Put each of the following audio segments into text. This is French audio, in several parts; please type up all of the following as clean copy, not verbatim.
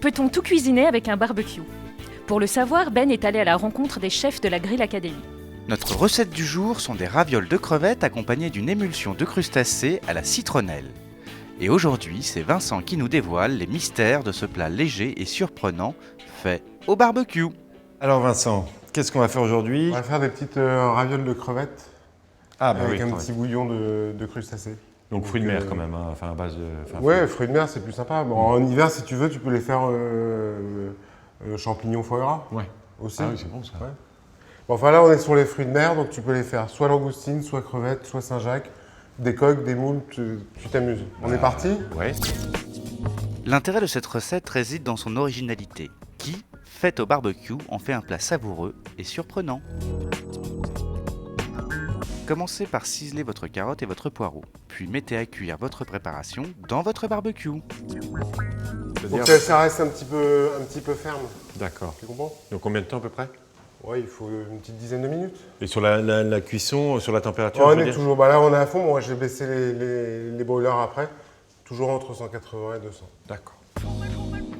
Peut-on tout cuisiner avec un barbecue? Pour le savoir, Ben est allé à la rencontre des chefs de la Grill Academy. Notre recette du jour sont des ravioles de crevettes accompagnées d'une émulsion de crustacés à la citronnelle. Et aujourd'hui, c'est Vincent qui nous dévoile les mystères de ce plat léger et surprenant fait au barbecue. Alors Vincent, qu'est-ce qu'on va faire aujourd'hui? On va faire des petites ravioles de crevettes avec un petit bouillon de crustacés. Donc fruits de mer quand même, hein, enfin à base de... Ouais, fruits de mer c'est plus sympa. Bon, en hiver si tu veux, tu peux les faire champignons foie gras. Ouais. Aussi. Ah oui, c'est bon ça. Ouais. Bon, enfin là on est sur les fruits de mer, donc tu peux les faire soit langoustine, soit crevettes, soit Saint-Jacques, des coques, des moules, tu t'amuses. On est parti? Ouais. L'intérêt de cette recette réside dans son originalité, qui, faite au barbecue, en fait un plat savoureux et surprenant. Commencez par ciseler votre carotte et votre poireau, puis mettez à cuire votre préparation dans votre barbecue. Donc ça reste un petit peu ferme. D'accord. Tu comprends? Donc combien de temps à peu près? Ouais, il faut une petite dizaine de minutes. Et sur la cuisson, sur la température? On est toujours, là on est à fond, moi j'ai baissé les boilers après, toujours entre 180 et 200. D'accord.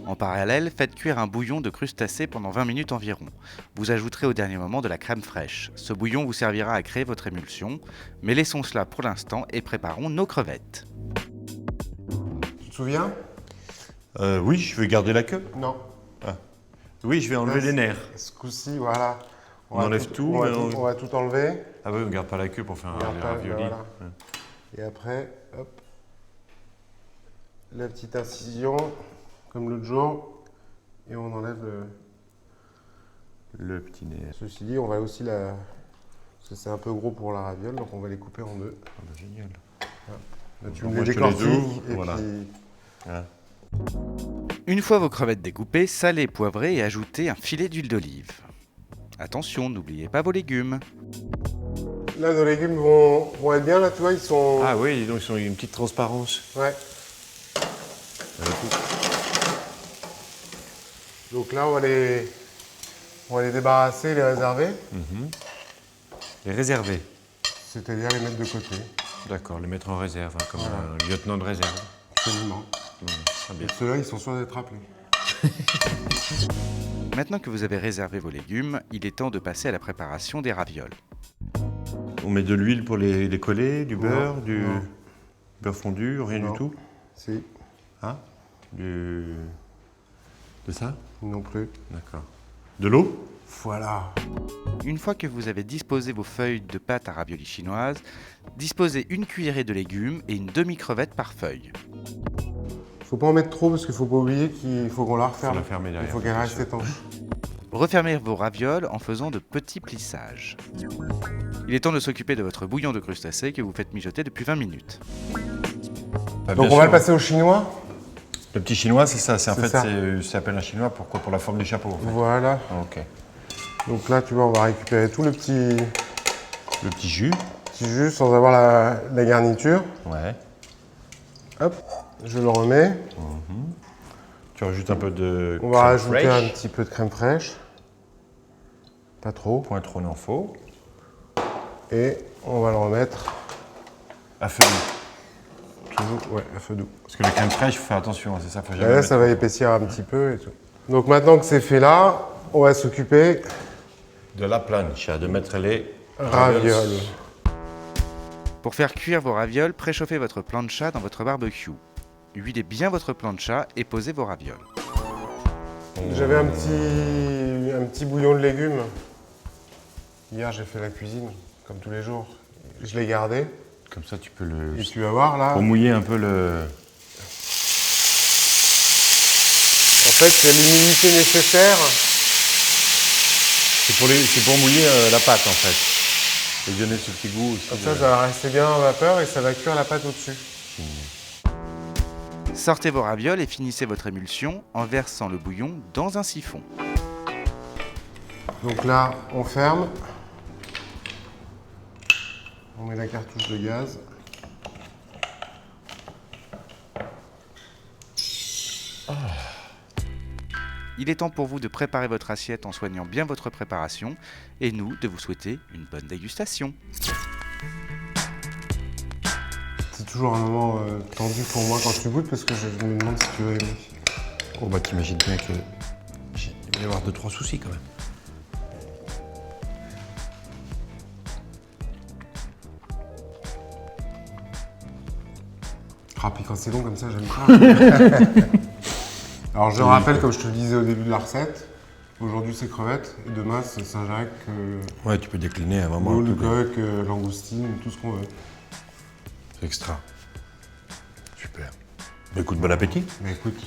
En parallèle, faites cuire un bouillon de crustacés pendant 20 minutes environ. Vous ajouterez au dernier moment de la crème fraîche. Ce bouillon vous servira à créer votre émulsion, mais laissons cela pour l'instant et préparons nos crevettes. Tu te souviens? Oui, je vais garder la queue. Non. Ah. Oui, je vais enlever les nerfs. Ce coup-ci, voilà. On enlève tout, on va tout enlever. Ah oui, on garde pas la queue pour faire un ravioli. Voilà. Ouais. Et après, hop, la petite incision, comme l'autre jour, et on enlève le petit nerf. Ceci dit, on va aussi parce que c'est un peu gros pour la raviole, donc on va les couper en deux. Ah bah, génial. Là, tu Donc, me moi, les je te les décortiques, ouvre, et voilà. puis... Hein. Une fois vos crevettes découpées, salez, poivrez et ajoutez un filet d'huile d'olive. Attention, n'oubliez pas vos légumes. Là, nos légumes vont être bien, là, tu vois, ils sont... Ah oui, donc ils ont une petite transparence. Ouais. Donc là, on va les débarrasser, les réserver, Les réserver. c'est-à-dire les mettre de côté. D'accord, les mettre en réserve, hein, comme un lieutenant de réserve. Absolument. Très bien. Et ceux-là, ils sont sûrs d'être appelés. Maintenant que vous avez réservé vos légumes, il est temps de passer à la préparation des ravioles. On met de l'huile pour les coller, du beurre, du non. beurre fondu, rien Non. du tout. Si, Hein? De ça? non plus. D'accord. De l'eau? Voilà. Une fois que vous avez disposé vos feuilles de pâte à ravioli chinoise, disposez une cuillerée de légumes et une demi-crevette par feuille. Faut pas en mettre trop parce qu'il faut pas oublier qu'il faut qu'on la referme. Faut la fermer derrière, Il faut qu'elle bien reste sûr. étanche. Refermez vos ravioles en faisant de petits plissages. Il est temps de s'occuper de votre bouillon de crustacés que vous faites mijoter depuis 20 minutes. Donc on va le passer au chinois. Le petit chinois, c'est ça. C'est en C'est fait, ça. ça s'appelle un chinois. Pourquoi? Pour la forme du chapeau. En fait. Voilà. Ah, ok. Donc là, tu vois, on va récupérer tout le petit jus. jus sans avoir la garniture. Ouais. Hop, je le remets. Tu rajoutes un peu de. On va crème rajouter fraîche. un petit peu de crème fraîche. Pas trop. Point trop n'en faut. Et on va le remettre À feu doux. toujours à feu doux. Parce que la crème fraîche, il faut faire attention. C'est ça. Faut Et jamais là, mettre ça va trop. épaissir un petit peu et tout. Donc maintenant que c'est fait là, on va s'occuper De la plancha, de mettre les ravioles. Pour faire cuire vos ravioles, préchauffez votre plancha dans votre barbecue. Huilez bien votre plancha et posez vos ravioles. J'avais un petit bouillon de légumes. Hier, j'ai fait la cuisine, comme tous les jours. Je l'ai gardé. Comme ça, tu peux le. Et tu vas voir là. Pour mouiller un peu le. En fait, c'est l'humidité nécessaire. C'est pour mouiller la pâte en fait. Et donner ce petit goût aussi. Comme ça va rester bien en vapeur et ça va cuire la pâte au-dessus. Sortez vos ravioles et finissez votre émulsion en versant le bouillon dans un siphon. Donc là, on ferme. On met la cartouche de gaz. Il est temps pour vous de préparer votre assiette en soignant bien votre préparation et nous de vous souhaiter une bonne dégustation. C'est toujours un moment tendu pour moi quand tu goûtes parce que je me demande si tu veux aimer. Oh bah t'imagines bien que il va y avoir 2-3 soucis quand même. Ah, puis quand c'est long comme ça, j'aime pas. Alors je rappelle, comme je te le disais au début de la recette, aujourd'hui c'est crevettes et demain c'est Saint-Jacques, Ouais, tu peux décliner à vraiment moule, tout le... coque, langoustine, tout ce qu'on veut. C'est extra. Super. Bah, écoute, bon appétit. Mais écoute,